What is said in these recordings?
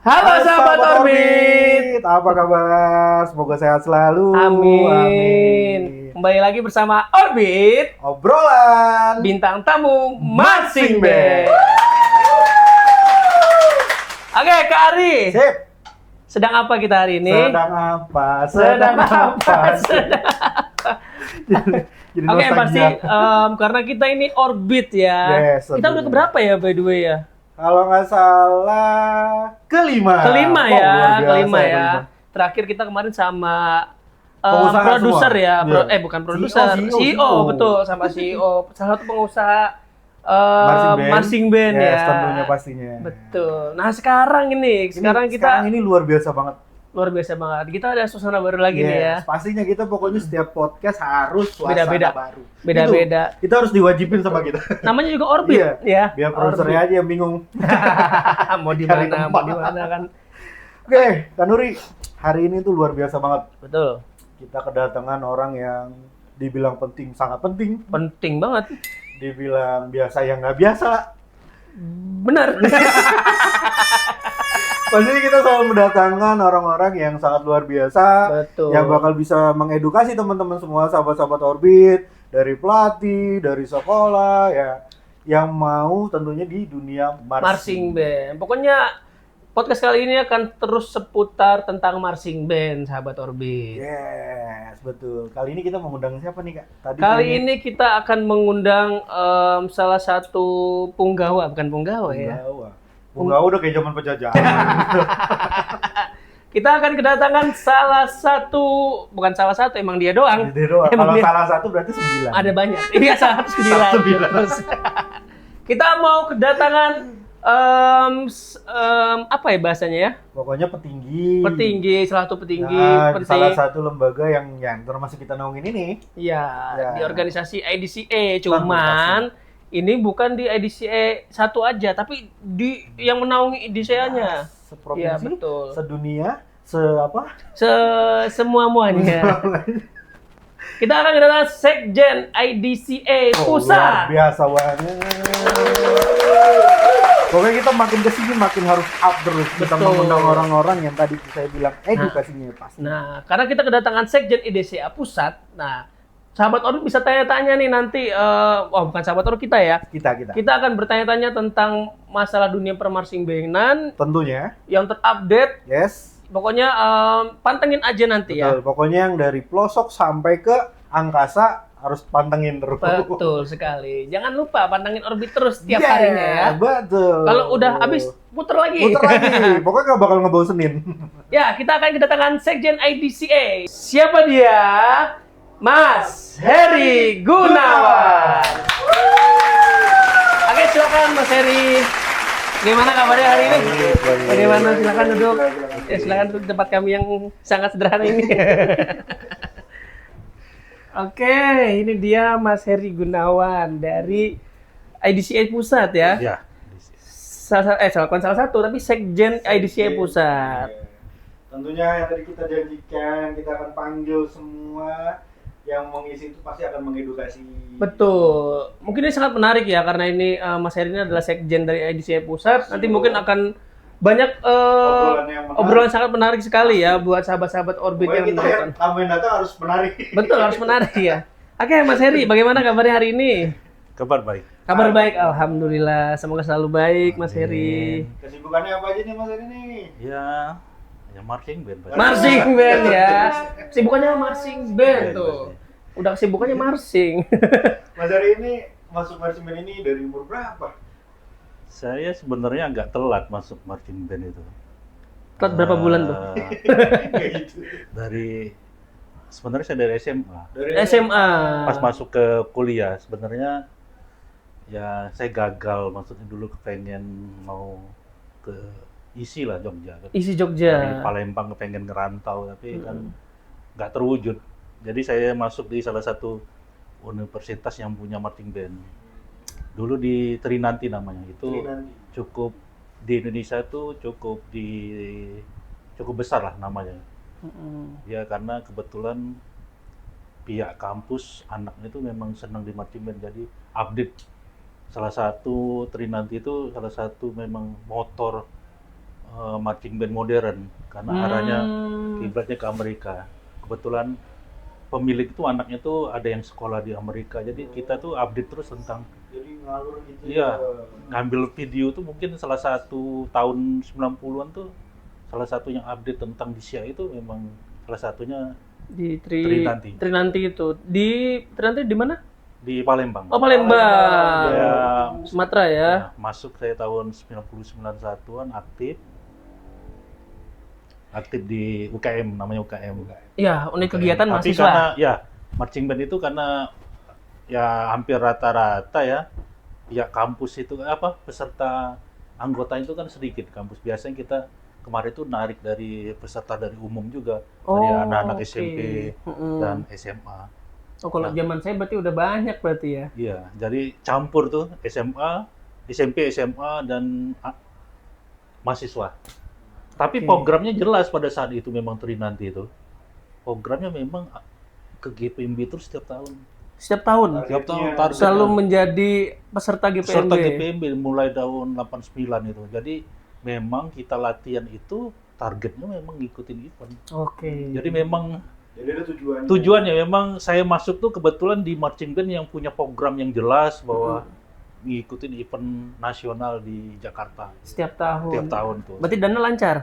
Halo sahabat Orbit. Apa kabar? Semoga sehat selalu. Amin. Kembali lagi bersama Orbit. Obrolan Bintang tamu Marching Band. Oke, Kak Ari. Sip. Sedang apa kita hari ini? Sedang apa? Sedang apa? Jadi Oke, nostalgia. pasti karena kita ini Orbit ya. Yes, Kita udah keberapa ya by the way ya? Kalau nggak salah kelima. Kelima Oh, ya, luar biasa, kelima ya. kelima. Terakhir kita kemarin sama Pengusaha produser semua. ya, Iya. Bukan produser, CEO, betul, sama CEO, salah satu pengusaha marching band Yes, ya. tentunya pastinya. Betul. Nah sekarang Sekarang ini luar biasa banget. luar biasa banget. Kita ada suasana baru lagi nih ya. Yes, pastinya kita pokoknya setiap podcast harus suasana Beda-beda. baru. Beda-beda. Itu, kita harus diwajibin sama kita. Namanya juga Orbit Iya, ya. biar produsernya aja yang bingung. mau di Cari mana, tempat. mau di mana kan. Oke, Kak Nuri, hari ini tuh luar biasa banget. Betul. Kita kedatangan orang yang dibilang penting, sangat penting. Penting banget. Dibilang biasa yang nggak biasa. Benar. Pastinya kita selalu mendatangkan orang-orang yang sangat luar biasa. Betul. Yang bakal bisa mengedukasi teman-teman semua, sahabat-sahabat Orbit. Dari pelatih, dari sekolah, ya. Yang mau tentunya di dunia Marching band. Pokoknya podcast kali ini akan terus seputar tentang marching band, sahabat Orbit. Yes, betul. Kali ini kita mengundang siapa nih, Kak? Kali ini kita akan mengundang salah satu punggawa, bukan punggawa ya. Punggawa udah kayak zaman penjajahan. Kita akan kedatangan bukan salah satu, emang dia doang. Dia doang. Emang Kalau dia- salah satu berarti 9. Ada banyak. Iya, salah satu 9. Sembilan. Terus, kita mau kedatangan apa ya bahasanya ya? Pokoknya petinggi. Petinggi, salah satu petinggi, Nah, penting. salah satu lembaga yang termasuk kita naungin ini. Iya, Ya. di organisasi IDCA. Cuman ini bukan di IDCA satu aja, tapi di yang menaungi IDCA-nya. Seprovinsi, Iya, betul. sedunia, Semua-muanya. Kita akan kedatangan Sekjen IDCA luar Pusat. biasa banget. Pokoknya kita makin kesini makin harus up terus. Kita Betul. mengundang orang-orang yang tadi saya bilang edukasinya pasti. Nah, karena kita kedatangan Sekjen IDCA Pusat, nah, sahabat Orbit bisa tanya-tanya nih nanti, bukan sahabat Orbit kita ya. Kita. Kita akan bertanya-tanya tentang masalah dunia permarching bandan Tentunya, yang terupdate. yes. Pokoknya pantengin aja nanti ya. Betul. Pokoknya yang dari pelosok sampai ke angkasa harus pantengin terus. Betul sekali. Jangan lupa pantengin Orbit terus tiap Yeah, harinya ya. Betul. Kalau udah habis puter lagi. Puter lagi. Pokoknya gak bakal ngebawa Senin. Ya, kita akan kedatangan Sekjen IDCA. Siapa dia? Mas Heri Gunawan. Oke, silakan Mas Heri. Gimana kabarnya hari ini? Baik. Bagaimana? Silakan duduk. Silakan. Ya, silakan duduk di tempat kami yang sangat sederhana ini. Oke, ini dia Mas Heri Gunawan dari IDCA Pusat ya. Ya. Bukan salah satu, tapi Sekjen IDCA Pusat. Tentunya yang tadi kita janjikan, kita akan panggil semua yang mengisi itu pasti akan mengedukasi. Betul. Mungkin ini sangat menarik ya, karena ini Mas Heri ini adalah Sekjen dari IDCA Pusat. Nanti mungkin akan banyak obrolan sangat menarik sekali ya buat sahabat-sahabat Orbit Pokoknya yang kita menonton. tambahin data harus menarik. Betul, harus menarik ya. Oke, Mas Heri, bagaimana kabarnya hari ini? Kabar baik. Kabar baik, alhamdulillah. Semoga selalu baik, Mas Heri. Kesibukannya apa aja nih Mas Heri nih? Ya marching band. Pak. Marching band ya. Kesibukannya marching band tuh. Udah kesibukannya marching. Mas Heri ini masuk marching band ini dari umur berapa? Saya sebenarnya agak telat masuk marching band itu. Telat berapa bulan tuh? Kayak gitu. Sebenarnya saya dari SMA. Dari SMA. Pas masuk ke kuliah sebenarnya ya saya gagal, maksudnya dulu kepengen mau ke isi lah Jogja. Isi Dari Jogja. Palembang kepengen ngerantau tapi kan nggak terwujud. Jadi saya masuk di salah satu universitas yang punya marching band. Dulu di Trinanti namanya. Itu Trinanti. cukup di Indonesia itu cukup besar lah namanya. Ya karena kebetulan pihak kampus anaknya itu memang senang di marching band, jadi update salah satu Trinanti itu salah satu memang motor marching band modern karena arahnya kiblatnya ke Amerika. Kebetulan pemilik itu anaknya tuh ada yang sekolah di Amerika, jadi kita tuh update terus tentang. Jadi ngalur gitu. Iya, ngambil video tuh mungkin salah satu tahun 90-an tuh salah satu yang update tentang Disya itu memang salah satunya Di Trinanti. Trinanti itu. Di Trinanti di mana? Di Palembang. Oh, Palembang. Ya, Sumatera ya. ya, masuk saya tahun 90-91-an aktif di UKM, namanya UKM. Iya, unit kegiatan Tapi mahasiswa. karena ya marching band itu karena ya hampir rata-rata ya kampus itu apa peserta anggota itu kan sedikit kampus. Biasanya kita kemarin itu narik dari peserta dari umum juga, dari anak-anak oke. SMP dan SMA. Oh, kalau zaman saya berarti udah banyak berarti ya. Iya, jadi campur tuh SMA, SMP, SMA dan mahasiswa. Tapi Oke. programnya jelas pada saat itu memang Trinanti itu. Programnya memang ke GPMB terus setiap tahun. Setiap tahun Setiap tahun Targetnya target selalu menjadi peserta GPMB. peserta GPMB mulai tahun 89 itu. Jadi memang kita latihan itu targetnya memang ngikutin event. Oke. Jadi memang Jadi ada tujuannya. tujuannya memang saya masuk tuh kebetulan di marching band yang punya program yang jelas bahwa ngikutin event nasional di Jakarta Setiap tahun. tiap tahun tuh. Berarti dana lancar.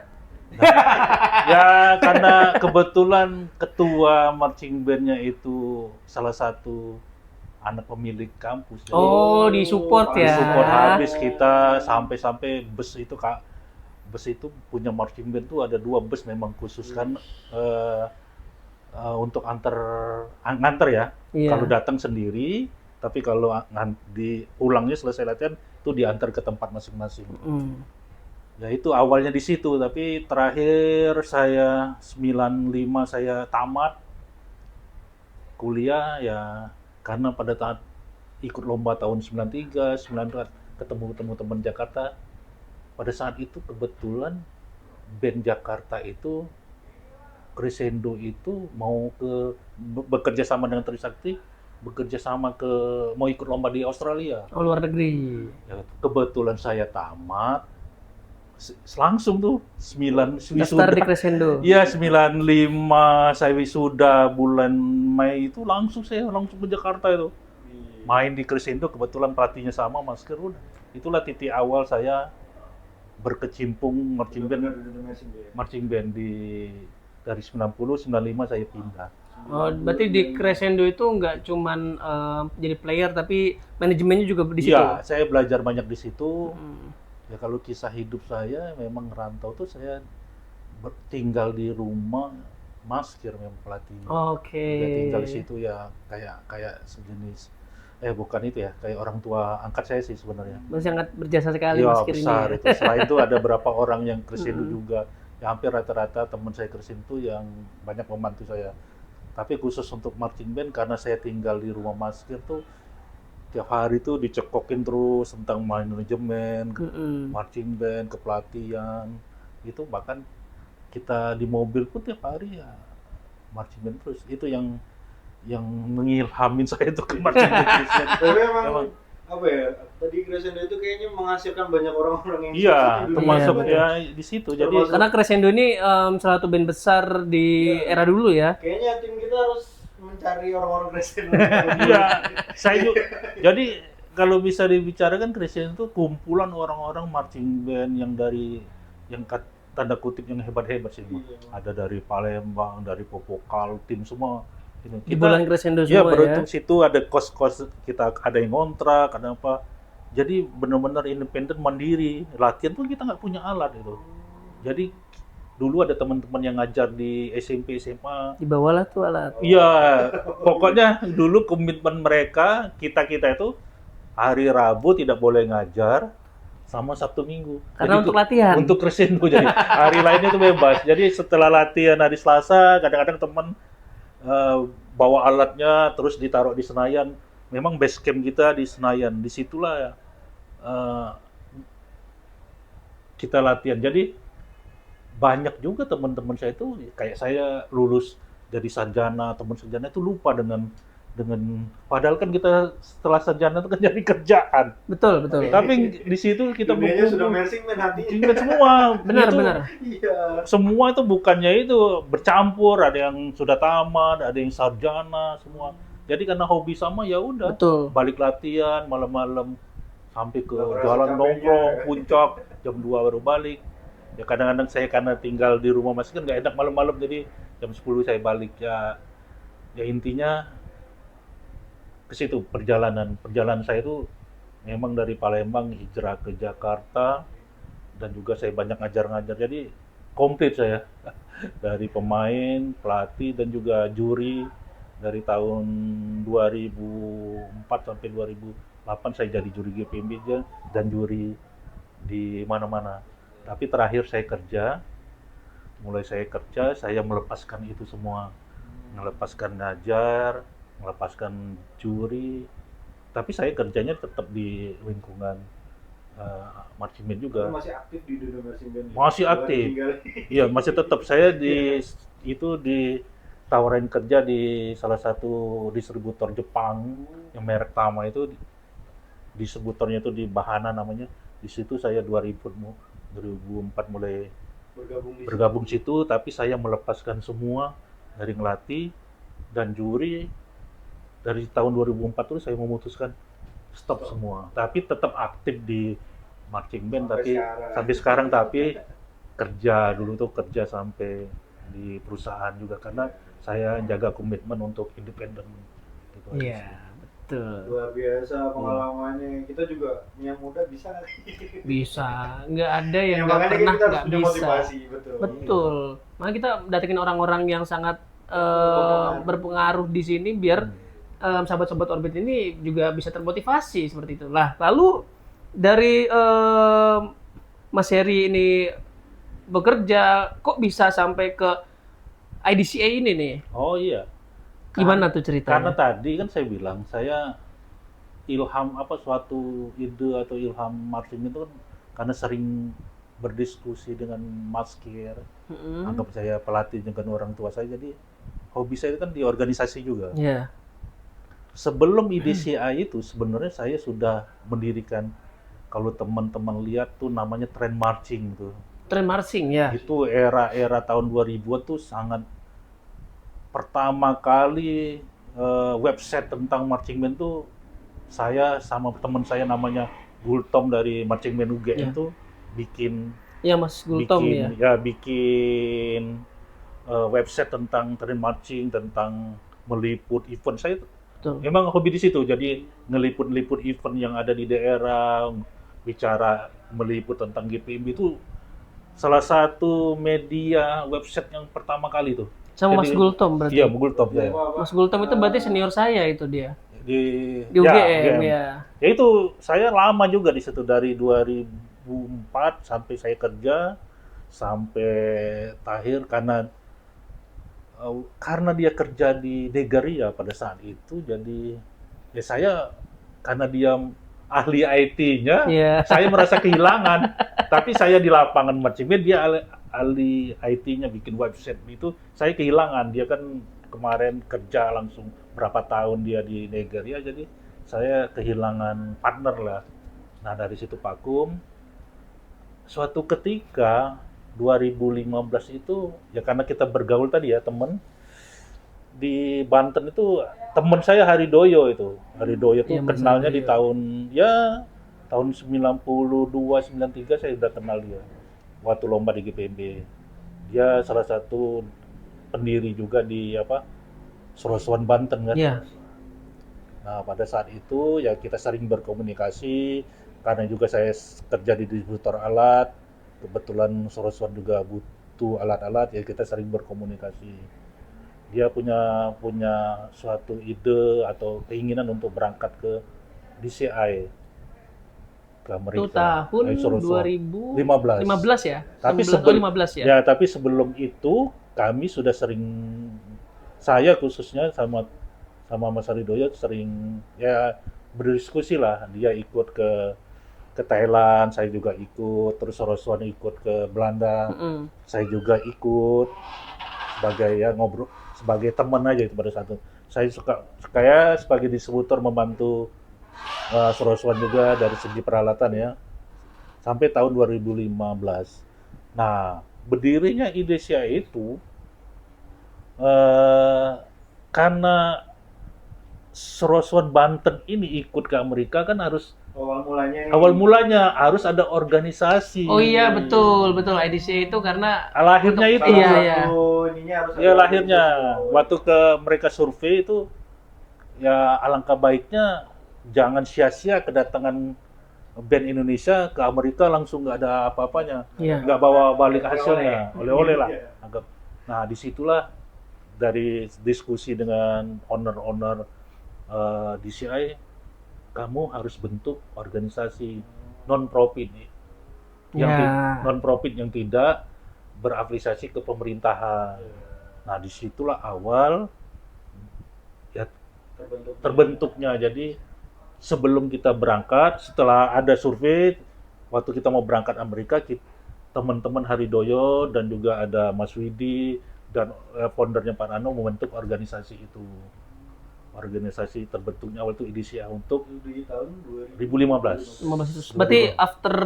Ya karena kebetulan ketua marching bandnya itu salah satu anak pemilik kampus. Jadi Oh, disupport ya. support habis kita sampai bus itu bus itu punya marching band tuh ada 2 bus memang khusus kan untuk nganter ya. Iya. Kalau datang sendiri, tapi kalau pulangnya selesai latihan itu diantar ke tempat masing-masing. Ya itu awalnya di situ, tapi terakhir saya 95 saya tamat kuliah ya karena pada saat ikut lomba tahun 93, 94 ketemu teman Jakarta. Pada saat itu kebetulan band Jakarta itu Crescendo itu mau bekerja sama dengan Trisakti, bekerja sama mau ikut lomba di Australia. Oh, luar negeri. Ya, kebetulan saya tamat langsung tuh 9 Daftar di wisuda. Crescendo. Iya 95 saya wisuda bulan Mei itu saya langsung ke Jakarta itu. Main di Crescendo kebetulan pelatihnya sama Mas Kerun. Itulah titik awal saya berkecimpung marching band dari 90 95 saya pindah. Oh, berarti di Crescendo itu nggak cuman jadi player tapi manajemennya juga di situ. Iya, saya belajar banyak di situ. Ya kalau kisah hidup saya memang rantau tuh saya tinggal di rumah Mas Kir memang pelatih. Oke. Dia tinggal di situ ya kayak sejenis bukan itu ya, kayak orang tua angkat saya sih sebenarnya. Sangat berjasa sekali Iya, Mas Kir ini. besar itu. Selain itu ada beberapa orang yang Crescendo juga. Ya hampir rata-rata teman saya Crescendo yang banyak membantu saya. Tapi khusus untuk marching band karena saya tinggal di rumah Mas Kir tuh tiap hari tuh dicekokin terus tentang manajemen, marching band, kepelatihan. Itu bahkan kita di mobil pun tiap hari ya marching band terus. Itu yang mengilhamin saya itu ke marching band. Tapi emang apa ya? Tadi Crescendo itu kayaknya menghasilkan banyak orang-orang yang Iya, sukses di termasuk dunia. ya di situ. Jadi Karena Crescendo ini salah satu band besar di era dulu ya. Kayaknya tim kita harus mencari orang-orang Crescendo. iya, saya juga. Jadi kalau bisa dibicarakan Crescendo itu kumpulan orang-orang marching band yang tanda kutip yang hebat-hebat sih. Ada dari Palembang, dari Popokal, tim semua. Di bulan Crescendo Iya, semua ya. beruntung situ ada kos-kos kita ada yang ngontrak, ada apa. Jadi benar-benar independen mandiri. Latihan pun kita nggak punya alat itu. Jadi dulu ada teman-teman yang ngajar di SMP, SMA. Dibawalah tuh alat. Iya, pokoknya dulu komitmen mereka, kita itu hari Rabu tidak boleh ngajar sama Sabtu Minggu. Karena Jadi untuk latihan. Untuk Crescendo jadi hari lainnya itu bebas. Jadi setelah latihan hari Selasa, kadang-kadang teman bawa alatnya terus ditaruh di Senayan. Memang base camp kita di Senayan. Disitulah kita latihan. Jadi banyak juga teman-teman saya itu kayak saya lulus jadi sarjana, teman sarjana itu lupa dengan padahal kan kita setelah sarjana itu kan jadi kerjaan. Betul, betul. Tapi di situ kita Dunianya sudah marching band hatinya. ingat semua. Benar, Itu benar. Iya. semua itu bukannya itu bercampur, ada yang sudah tamat, ada yang sarjana, semua. Jadi karena hobi sama ya udah. Betul. Balik latihan malam-malam sampai ke Nggak merasa jalan capeknya. nongkrong puncak jam 2 baru balik. Ya kadang-kadang saya karena tinggal di rumah masih kan nggak enak malam-malam, jadi jam 10 saya balik ya. Ya intinya ke situ perjalanan saya itu memang dari Palembang hijrah ke Jakarta, dan juga saya banyak ngajar-ngajar, jadi komplit saya dari pemain, pelatih, dan juga juri. Dari tahun 2004 sampai 2008 saya jadi juri GPMB dan juri di mana-mana. Tapi terakhir saya kerja, saya melepaskan itu semua, melepaskan ngajar, melepaskan juri, tapi saya kerjanya tetap di lingkungan marching band juga. Masih aktif di dunia marching band. Masih aktif. Iya, masih tetap saya ditawarin kerja di salah satu distributor Jepang yang merek Tama itu, distributornya itu di Bahana namanya. Di situ saya 2004 mulai bergabung situ, tapi saya melepaskan semua dari ngelatih dan juri. Dari tahun 2004 itu saya memutuskan stop semua, tapi tetap aktif di marching band sampai sekarang, tapi kerja sampai di perusahaan juga karena saya jaga komitmen untuk independen gitu. Iya, betul. Luar biasa pengalamannya. Kita juga yang muda bisa nggak sih? Bisa. Nggak ada yang Ya, nggak makanya pernah kita harus nggak punya bisa. motivasi, betul. Betul. Makanya kita datengin orang-orang yang sangat berpengaruh di sini biar sahabat-sahabat Orbit ini juga bisa termotivasi seperti itu. Lah, lalu dari Mas Heri ini bekerja, kok bisa sampai ke IDCA ini nih? Oh iya. Gimana tuh Karena ceritanya? tadi kan saya bilang, saya suatu ide atau ilham marching itu kan karena sering berdiskusi dengan Mas Kier, anggap saya pelatih dengan orang tua saya, jadi hobi saya itu kan di organisasi juga. Iya. Sebelum IDCA itu sebenarnya saya sudah mendirikan, kalau teman-teman lihat tuh namanya Trend Marching tuh. Trend marching ya. Itu era tahun 2000-an tuh sangat pertama kali website tentang marching band tuh saya sama teman saya namanya Gultom dari Marching Band UGM tuh bikin Iya, Mas Gultom ya. bikin website tentang trend marching, tentang meliput event. Saya Betul. memang hobi di situ, jadi ngeliput-liput event yang ada di daerah, bicara meliput tentang GPMB itu salah satu media website yang pertama kali tuh. Sama Mas Jadi- Gultom berarti. Iya, Gultom ya. Mas Gultom itu berarti senior saya itu dia. Di Di UGM ya. Ya itu saya lama juga di situ dari 2004 sampai saya kerja sampai terakhir karena dia kerja di Degaria pada saat itu, jadi ya saya karena dia ahli IT-nya, Iya. saya merasa kehilangan. Tapi saya di lapangan marching band, dia ahli IT-nya bikin website itu, saya kehilangan. Dia kan kemarin kerja langsung berapa tahun dia di Nigeria, jadi saya kehilangan partner lah. Nah dari situ vakum. Suatu ketika 2015 itu ya karena kita bergaul tadi ya temen di Banten itu, temen saya Haridoyo itu. Haridoyo itu Iya, Mas kenalnya di Haridoyo. tahun 92-93 saya udah kenal dia waktu lomba di GPMB. Dia salah satu pendiri juga di Sorosuan Banten kan. Iya. Nah pada saat itu ya kita sering berkomunikasi karena juga saya kerja di distributor alat, kebetulan Sorosuan juga butuh alat-alat, ya kita sering berkomunikasi. Dia punya suatu ide atau keinginan untuk berangkat ke DCI ke Amerika. Itu tahun Sorosuan. 2015 ya? Tapi 15 ya? Ya, tapi sebelum itu kami sudah sering, saya khususnya sama Mas Haridoyo sering ya berdiskusi lah. Dia ikut ke Thailand, saya juga ikut, terus Sorosuan ikut ke Belanda, saya juga ikut sebagai ya ngobrol. sebagai teman aja itu pada saat itu. Saya kayak sebagai distributor membantu Serosuan juga dari segi peralatan ya sampai tahun 2015. Nah, berdirinya IDESIA itu karena Serosuan Banten ini ikut ke Amerika kan harus awal mulanya harus ada organisasi. Oh iya, betul. IDCA itu karena Lahirnya itu. Iya. Ya lahirnya waktu mereka survei itu ya alangkah baiknya jangan sia-sia kedatangan band Indonesia ke Amerika langsung nggak ada apa-apanya, nggak bawa balik hasilnya, oleh-oleh lah. Nah disitulah dari diskusi dengan owner DCI, kamu harus bentuk organisasi non-profit yang tidak berafiliasi ke pemerintahan. Nah disitulah awal ya terbentuknya. Jadi sebelum kita berangkat, setelah ada survei, waktu kita mau berangkat Amerika, teman-teman Haridoyo dan juga ada Mas Widi dan foundernya Pak Nano membentuk organisasi itu. Organisasi terbentuknya awal itu IDESIA untuk di tahun 2015. Berarti after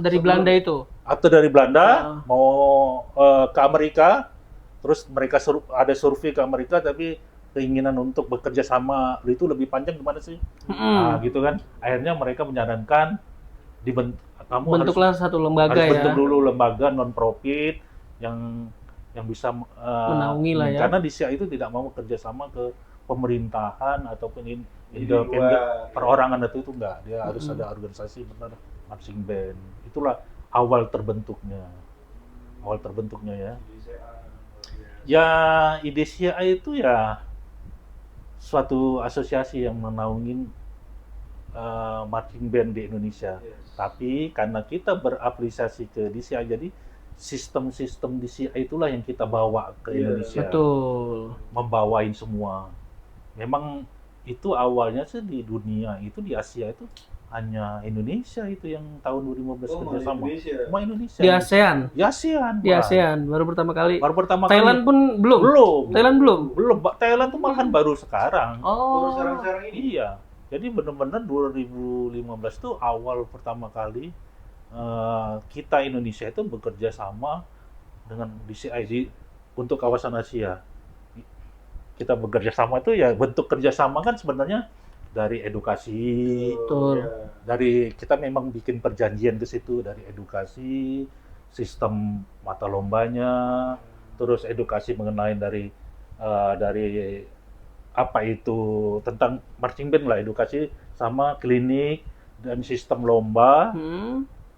dari Belanda itu? After dari Belanda mau ke Amerika, terus mereka ada survei ke Amerika, tapi keinginan untuk bekerja sama itu lebih panjang gimana sih? Nah, gitu kan. Akhirnya mereka menyarankan kamu bentuklah satu lembaga harus ya. bentuk dulu lembaga non profit yang bisa menaungi lah ya. Karena DCI itu tidak mau bekerja sama ke pemerintahan ataupun independen perorangan itu enggak. Dia harus ada organisasi benar marching band. Itulah awal terbentuknya ya. Ya IDESIA itu ya suatu asosiasi yang menaungin marching band di Indonesia. Tapi karena kita berafiliasi ke DCI, jadi sistem-sistem DCI itulah yang kita bawa ke Indonesia. Betul. Membawain semua. Memang itu awalnya sih di dunia itu, di Asia itu hanya Indonesia itu yang tahun 2015 kerjasama. Cuma Indonesia. Di ASEAN. Di ASEAN Baru pertama kali. Thailand pun belum. Thailand belum. Thailand tuh malahan baru sekarang. Baru sekarang ini. Iya. Jadi benar-benar 2015 tuh awal pertama kali kita Indonesia itu bekerja sama dengan DCI untuk kawasan Asia. Kita bekerja sama itu ya bentuk kerjasama kan sebenarnya dari edukasi. Betul. Dari kita memang bikin perjanjian ke situ, dari edukasi, sistem mata lombanya, terus edukasi mengenai dari apa itu tentang marching band lah, edukasi sama klinik dan sistem lomba.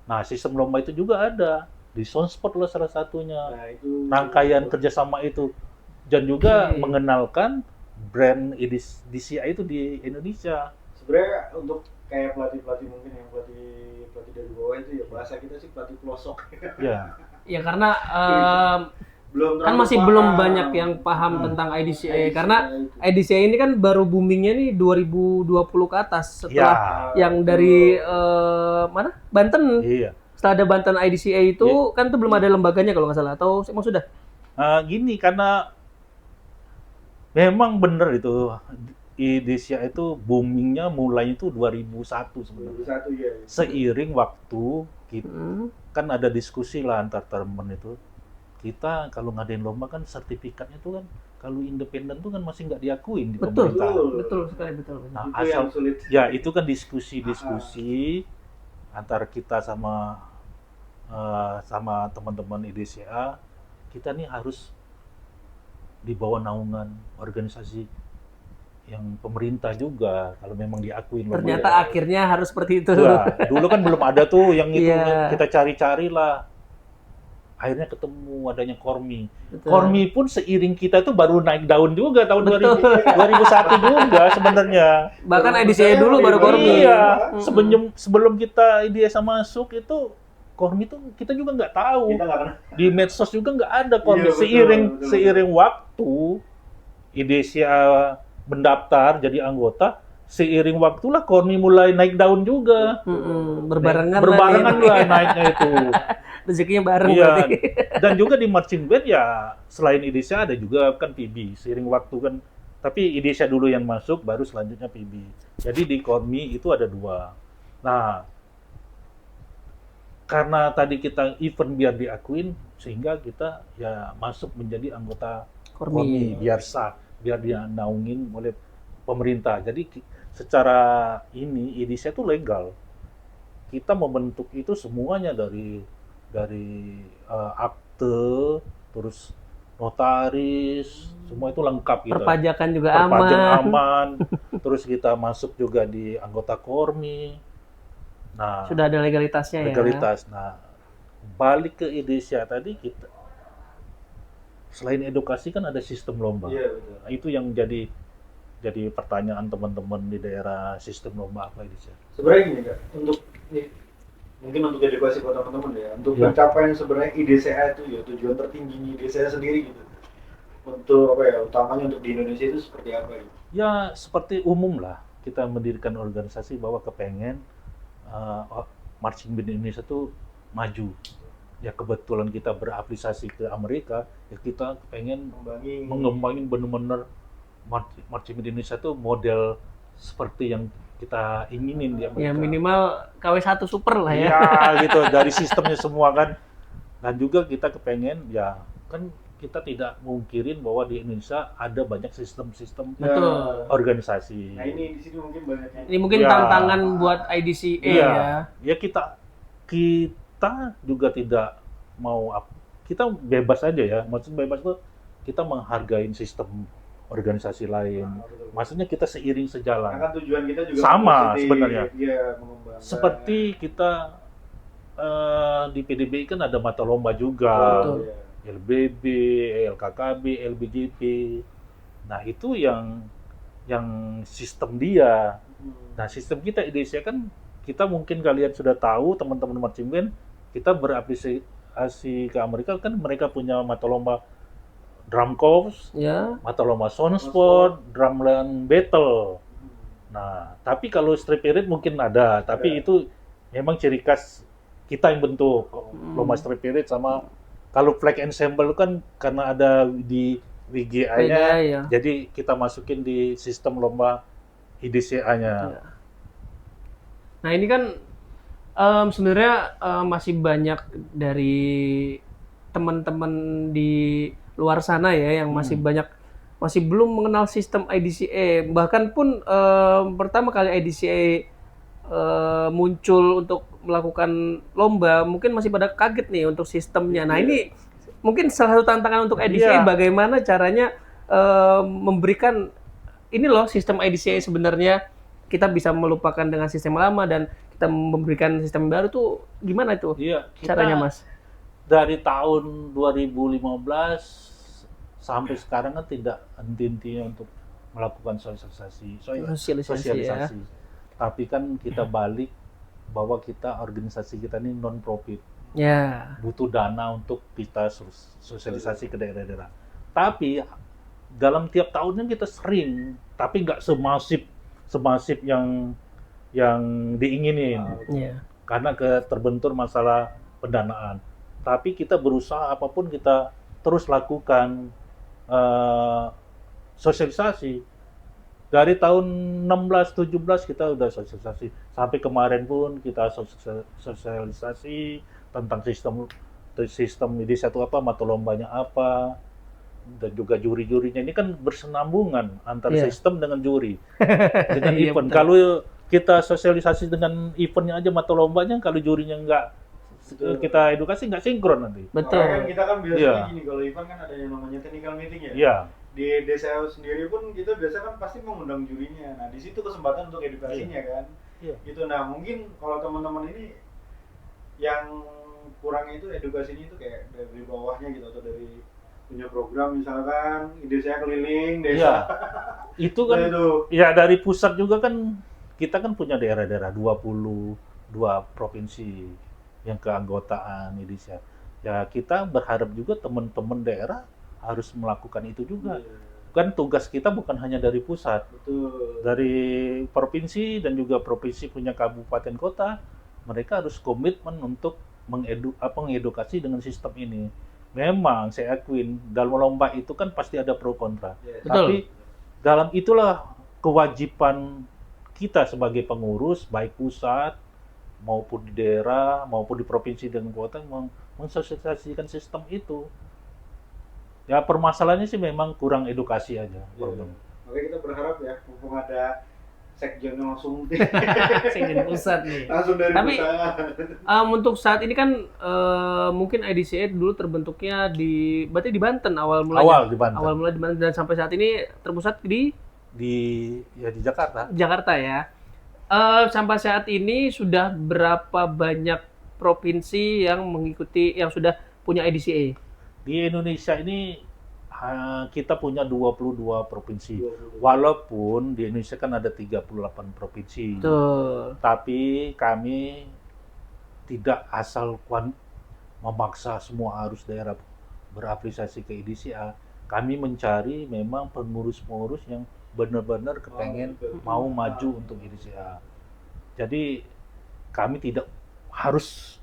Nah sistem lomba itu juga ada di Soundsport lah salah satunya. Nah, itu rangkaian kerjasama itu dan juga mengenalkan brand DCI itu di Indonesia. Sebenarnya untuk kayak pelatih mungkin yang pelatih dari bawah itu ya bahasa kita sih pelatih pelosok. Ya. Ya karena belum banyak yang paham tentang IDCA karena IDCA ini kan baru boomingnya nih 2020 ke atas setelah yang dari mana? Banten. Iya. Setelah ada Banten IDCA itu kan itu belum ada lembaganya kalau nggak salah, atau emang sudah? Gini, karena memang benar itu IDESIA itu boomingnya mulai itu 2001 sebenarnya. 2001 ya. Seiring waktu kita kan ada diskusi lah antar teman itu. Kita kalau ngadain lomba kan sertifikatnya tuh kan kalau independen tuh kan masih nggak diakuin di pemerintah. Betul sekali. Nah, itu yang sulit. Ya itu kan diskusi antar kita sama teman-teman IDESIA. Kita nih harus di bawah naungan organisasi yang pemerintah juga kalau memang diakuin. Ternyata akhirnya harus seperti itu. Ya, dulu kan belum ada tuh yang itu kita cari-cari lah. Akhirnya ketemu adanya Kormi. Betul. Kormi pun seiring kita tuh baru naik daun juga tahun 2001 juga sebenarnya. Bahkan IDCA dulu baru Kormi. Iya. Sebelum kita IDESIA masuk itu Kormi tuh kita juga nggak tahu. Di medsos juga nggak ada Kormi. Seiring waktu IDESIA mendaftar jadi anggota, seiring waktulah Kormi mulai naik daun juga. Berbarengan lah naiknya itu. rezekinya bareng Iya, berarti. dan juga di marching band ya selain Idesha ada juga kan PB, seiring waktu kan. Tapi Idesha dulu yang masuk, baru selanjutnya PB. Jadi di Kormi itu ada 2. Nah, karena tadi kita event biar diakuin, sehingga kita ya masuk menjadi anggota Kormi, biar sah, biar dia naungin oleh pemerintah. Jadi secara ini Idesha itu legal. Kita membentuk itu semuanya dari akte, terus notaris, semua itu lengkap kita. Perpajakan juga Perpajak aman. aman. Terus kita masuk juga di anggota Kormi. Nah, Sudah ada legalitasnya ya. legalitas. Nah, balik ke Idesha tadi kita selain edukasi kan ada sistem lomba. Iya, betul. Nah, itu yang jadi pertanyaan teman-teman di daerah, sistem lomba apa Idesha? Sebenarnya gini Kak, mungkin untuk edukasi buat teman-teman ya, untuk Ya. pencapaian sebenarnya IDCA itu ya tujuan tertingginya IDCA sendiri gitu. Untuk apa ya, utamanya untuk di Indonesia itu seperti apa gitu? Ya seperti umum lah, kita mendirikan organisasi bahwa kepengen marching band Indonesia itu maju. Ya kebetulan kita beraplikasi ke Amerika, ya kita pengen mengembangin benar-benar marching band Indonesia itu model seperti yang kita inginin di Amerika. Ya minimal KW1 super lah ya. Iya gitu, dari sistemnya semua kan. Dan juga kita kepengen ya kan kita tidak mungkirin bahwa di Indonesia ada banyak sistem-sistem Betul. organisasi. Nah ini di sini mungkin banyaknya. Ini mungkin Ya. tantangan buat IDCA Iya. ya. Ya kita juga tidak mau kita bebas aja ya. Maksudnya bebas itu kita menghargai sistem organisasi lain. Maksudnya kita seiring sejalan. Karena tujuan kita juga Sama positif, sebenarnya. Iya, mengembangkan. Seperti kita di PDBI kan ada mata lomba juga. Betul. Iya. LBB, LKKB, LBGP. Nah, itu yang sistem dia. Nah, sistem kita Indonesia kan kita mungkin kalian sudah tahu teman-teman marching band, kita beraplikasi ke Amerika kan mereka punya mata lomba drum corps, Ya. mata lomba sound sport, drumline battle. Nah, tapi kalau street parade mungkin ada, tapi itu memang ciri khas kita yang bentuk lomba street parade. Sama kalau flag ensemble kan karena ada di WGA-nya, ya. jadi kita masukin di sistem lomba IDCA-nya. Ya. Nah ini kan sebenarnya masih banyak dari teman-teman di luar sana ya yang masih belum mengenal sistem IDCA. Bahkan pun pertama kali IDCA muncul untuk melakukan lomba, mungkin masih pada kaget nih untuk sistemnya. Nah ini mungkin salah satu tantangan untuk IDCA, bagaimana caranya memberikan ini loh sistem IDCA sebenarnya kita bisa melupakan dengan sistem lama dan kita memberikan sistem baru tuh gimana itu Iya, caranya Mas? Dari tahun 2015 sampai sekarang kan tidak henti-hentinya untuk melakukan sosialisasi. Ya. Tapi kan kita balik bahwa organisasi kita ini non profit. Ya. Butuh dana untuk kita sosialisasi ke daerah-daerah. Tapi dalam tiap tahunnya kita sering, tapi nggak semasif yang diinginin. Ya. Karena terbentur masalah pendanaan. Tapi kita berusaha apapun kita terus lakukan sosialisasi. Dari tahun 16-17 kita udah sosialisasi. Sampai kemarin pun kita sosialisasi tentang sistem ini satu apa, mata lombanya apa, dan juga juri-jurinya. Ini kan bersenambungan antara sistem dengan juri. Dengan event. Kalau kita sosialisasi dengan eventnya aja, mata lombanya, kalau jurinya nggak kita edukasi, nggak sinkron nanti. Betul. Kan kita kan biasanya gini, kalau event kan ada yang namanya technical meeting ya. Iya. Di desa sendiri pun kita biasa kan pasti mengundang jurinya. Nah, di situ kesempatan untuk edukasinya kan. Iya. Gitu. Nah, mungkin kalau teman-teman ini yang kurang itu edukasinya itu kayak dari bawahnya gitu, atau dari punya program misalkan ide saya keliling desa. Iya. Itu kan Nah, itu. ya dari pusat juga kan kita kan punya daerah-daerah 22 provinsi yang keanggotaan Indonesia. Ya kita berharap juga teman-teman daerah harus melakukan itu juga. Kan tugas kita bukan hanya dari pusat. Betul. Dari provinsi dan juga provinsi punya kabupaten kota, mereka harus komitmen untuk mengedukasi dengan sistem ini. Memang saya akuin dalam lomba itu kan pasti ada pro kontra. Yes. Betul. Tapi dalam itulah kewajiban kita sebagai pengurus baik pusat maupun di daerah maupun di provinsi dan kota mensosialisasikan sistem itu. Ya permasalahannya sih memang kurang edukasi aja. Iya. Oke, kita berharap ya, mumpung ada sekjennya langsung Sekjen pusat nih. langsung dari Tapi, pusat. Untuk saat ini kan mungkin IDCA dulu terbentuknya berarti di Banten awal mulanya. Awal di Banten. Awal mulai di Banten dan sampai saat ini terpusat di di Jakarta. Jakarta ya. Sampai saat ini sudah berapa banyak provinsi yang mengikuti, yang sudah punya IDCA? Di Indonesia ini kita punya 22 provinsi. Walaupun di Indonesia kan ada 38 provinsi. Betul. Tapi kami tidak asal memaksa semua harus daerah beraplikasi ke IDCA. Kami mencari memang pengurus-pengurus yang benar-benar kepengen mau maju untuk IDCA. Jadi kami tidak harus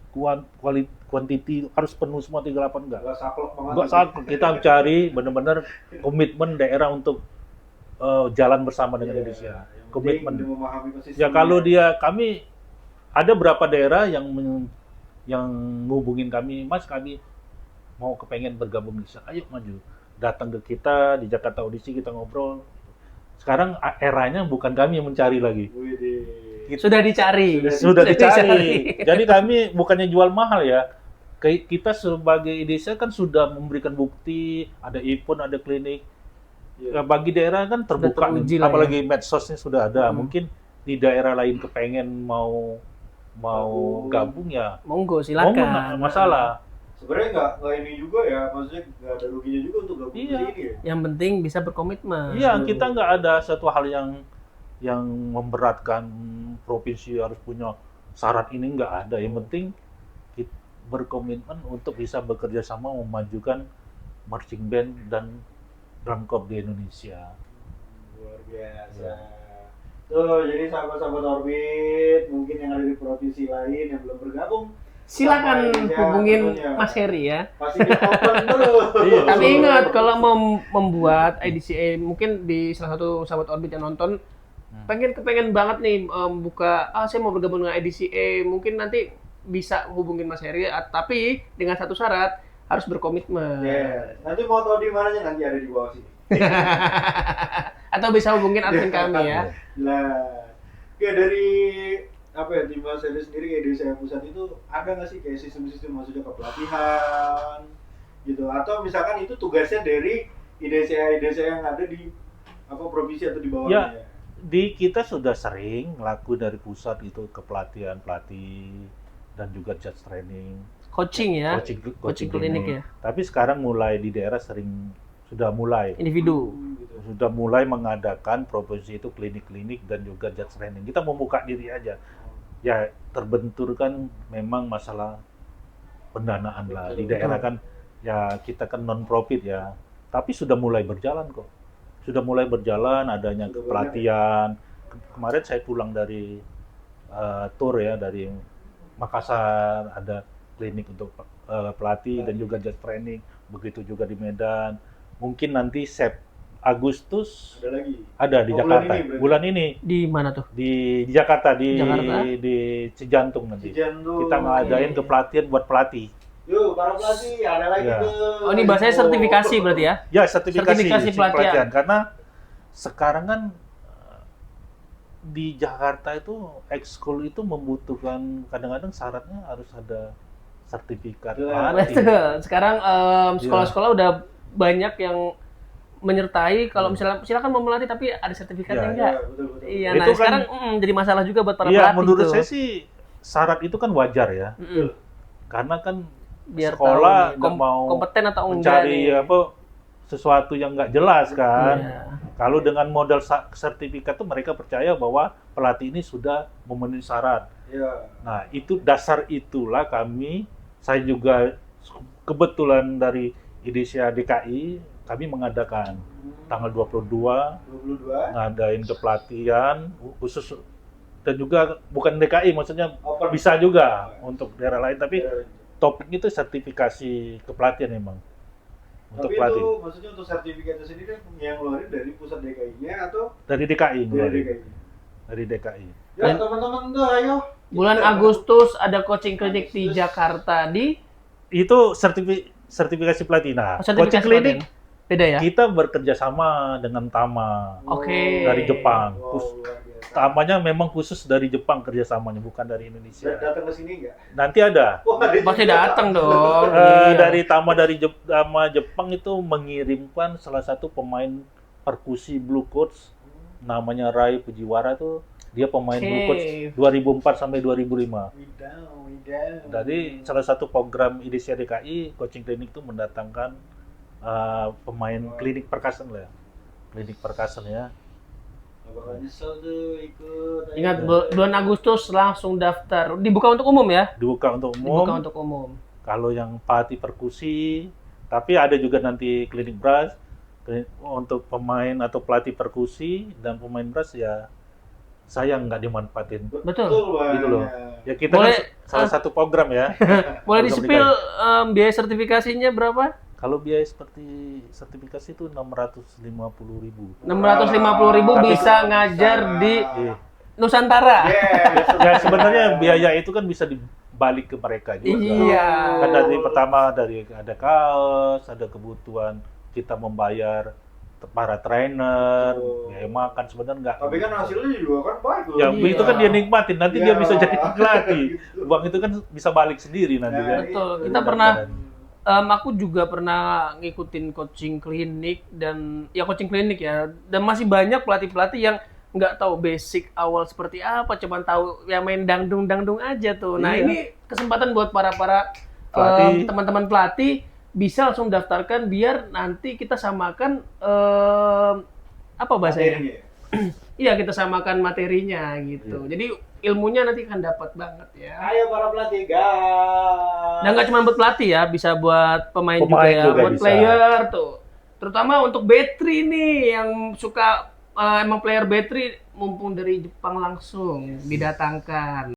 kuantiti harus penuh semua 38 enggak. Nggak saklek banget. Enggak saklek, kita cari benar-benar komitmen daerah untuk jalan bersama dengan IDCA. Komitmen. Ya kalau kami ada berapa daerah yang ngubungin kami, Mas kami mau kepengen bergabung di IDCA, ayo maju. Datang ke kita di Jakarta Audisi kita ngobrol. Sekarang eranya bukan kami yang mencari lagi. Sudah dicari. Sudah dicari. Jadi kami bukannya jual mahal ya. Kita sebagai IDCA kan sudah memberikan bukti, ada event, ada klinik. Ya, bagi daerah kan terbuka nih. Apalagi medsosnya sudah ada. Mungkin di daerah lain kepengen mau gabung ya. Monggo silakan. Monggo nggak masalah. Sebenarnya nggak ini juga ya, maksudnya nggak ada ruginya juga untuk gabung di sini ya. Yang penting bisa berkomitmen. Iya, kita nggak ada satu hal yang memberatkan provinsi harus punya syarat ini, nggak ada. Yang penting kita berkomitmen untuk bisa bekerja sama memajukan marching band dan drum corps di Indonesia. Luar biasa. Tuh, jadi sahabat-sahabat Orbit mungkin yang ada di provinsi lain yang belum bergabung, silakan sama hubungin tentunya. Mas Heri ya. Pasti di open terus. Tapi ingat kalau mau membuat IDCA, mungkin di salah satu sahabat Orbit yang nonton kepengen banget nih buka, saya mau bergabung dengan IDCA, mungkin nanti bisa hubungin Mas Heri, tapi dengan satu syarat, harus berkomitmen. Yeah. Nanti mau tahu di mananya nanti ada di bawah sini. Atau bisa hubungin admin kami ya. Nah, kayak dari tim Mas Heri sendiri kayak di saya pusat itu ada nggak sih kayak sistem-sistem maksudnya kepelatihan gitu, atau misalkan itu tugasnya dari IDCA yang ada di provinsi atau di bawahnya? Ya, di kita sudah sering laku dari pusat itu ke pelatih dan juga judge training, Coaching ya. coaching klinik ya. Tapi sekarang mulai di daerah sudah mulai Individu. sudah mulai mengadakan provinsi itu klinik-klinik dan juga judge training. Kita membuka diri aja. Ya terbentur kan memang masalah pendanaan lah di daerah kan. Ya kita kan non profit ya. Tapi sudah mulai berjalan kok. Sudah mulai berjalan, adanya pelatihan. Kemarin saya pulang dari tour ya dari Makassar, ada klinik untuk pelatih dan juga judge training. Begitu juga di Medan. Mungkin nanti Agustus ada di Jakarta. Bulan ini. Di mana tuh? Di Jakarta, Jakarta? di Cijantung nanti. Cijantung. Kita ngadain ke pelatihan buat pelatih. Yuk, para pelatih, ada lagi Ya. tuh. Oh, ini bahasanya sertifikasi berarti ya? Ya, sertifikasi pelatihan. karena sekarang kan di Jakarta itu ekskul itu membutuhkan kadang-kadang syaratnya harus ada sertifikat pelatih. Betul. Sekarang sekolah-sekolah udah banyak yang menyertai kalau misalnya silakan mau melatih tapi ada sertifikatnya enggak? Betul. Iya, Itu nah kan- sekarang jadi masalah juga buat para Iya, pelatih. menurut tuh. saya sih syarat itu kan wajar ya. Karena kan Biar sekolah tahu nih, nggak mau kompeten atau enggak mencari nih. sesuatu yang nggak jelas kan. Iya. Kalau dengan modal sertifikat tuh mereka percaya bahwa pelatih ini sudah memenuhi syarat. Iya. Nah, itu dasar itulah saya juga kebetulan dari IDCA DKI, kami mengadakan tanggal 22 ngadain kepelatihan khusus dan juga bukan DKI, maksudnya Open. bisa juga untuk daerah lain, tapi topiknya itu sertifikasi kepelatihan memang untuk Tapi pelatih itu maksudnya untuk sertifikatnya sendiri kan yang ngeluarin dari pusat DKI-nya atau dari DKI, dari ngeluarin. DKI? Dari DKI. Ya teman-teman tuh ayo. Bulan Agustus ada coaching klinik di Jakarta di Itu sertifikasi pelatih. Nah, coaching sertifikasi klinik pelatihan. Beda ya? kita bekerja sama dengan Tama Oke. dari Jepang. Wow, luar biasa. Tamanya memang khusus dari Jepang kerjasamanya, bukan dari Indonesia. Datang ke sini nggak? Nanti ada. Wah, ada Pasti juga. datang dong. Iya. Dari Tama Jepang itu mengirimkan salah satu pemain perkusi Blue Coats, namanya Rai Pujiwara tuh. Dia pemain Oke. Blue Coats 2004 sampai 2005. Widau. Jadi salah satu program IDC DKI coaching klinik itu mendatangkan pemain klinik percussion lah, klinik percussion ya. Nggak bakal nyesel tuh ikut. Ayo. Ingat bulan Agustus langsung daftar. Dibuka untuk umum ya? Dibuka untuk Dibuka umum. untuk umum. Kalau yang pelatih perkusi, tapi ada juga nanti klinik brass untuk pemain atau pelatih perkusi dan pemain brass ya. Saya nggak dimanfaatin. Betul. Gitu loh. banyak. Ya kita Boleh, kan salah satu program ya. Boleh Program di-spill biaya sertifikasinya berapa? Kalau biaya seperti sertifikasi itu 650.000. 650.000 Tapi- bisa ngajar di Iya. Nusantara. Yes. Ya sebenarnya biaya itu kan bisa dibalik ke mereka juga. Iya. Kan dari pertama dari ada kaos, ada kebutuhan kita membayar para trainer, Betul. biaya makan sebenarnya enggak. Tapi kan hasilnya juga kan baik loh. Ya Iya. itu kan dia nikmatin, nanti dia Iya. bisa jadi pelatih. Gitu. Uang itu kan bisa balik sendiri nanti Nah, kan. Betul. itu. Kita pernah aku juga pernah ngikutin coaching klinik dan ya coaching klinik ya, dan masih banyak pelatih-pelatih yang nggak tahu basic awal seperti apa, cuman tahu yang main dangdung aja tuh. Nah Iya. ini kesempatan buat para Pelatih. teman-teman pelatih bisa langsung daftarkan biar nanti kita samakan apa bahasanya? Materinya. Iya kita samakan materinya gitu. Jadi ilmunya nanti akan dapat banget ya. Ayo para pelatih guys. Dan nggak cuma buat pelatih ya, bisa buat pemain juga Pemain ya, juga buat bisa. player tuh. Terutama untuk battery nih yang suka emang player battery mumpung dari Jepang langsung didatangkan.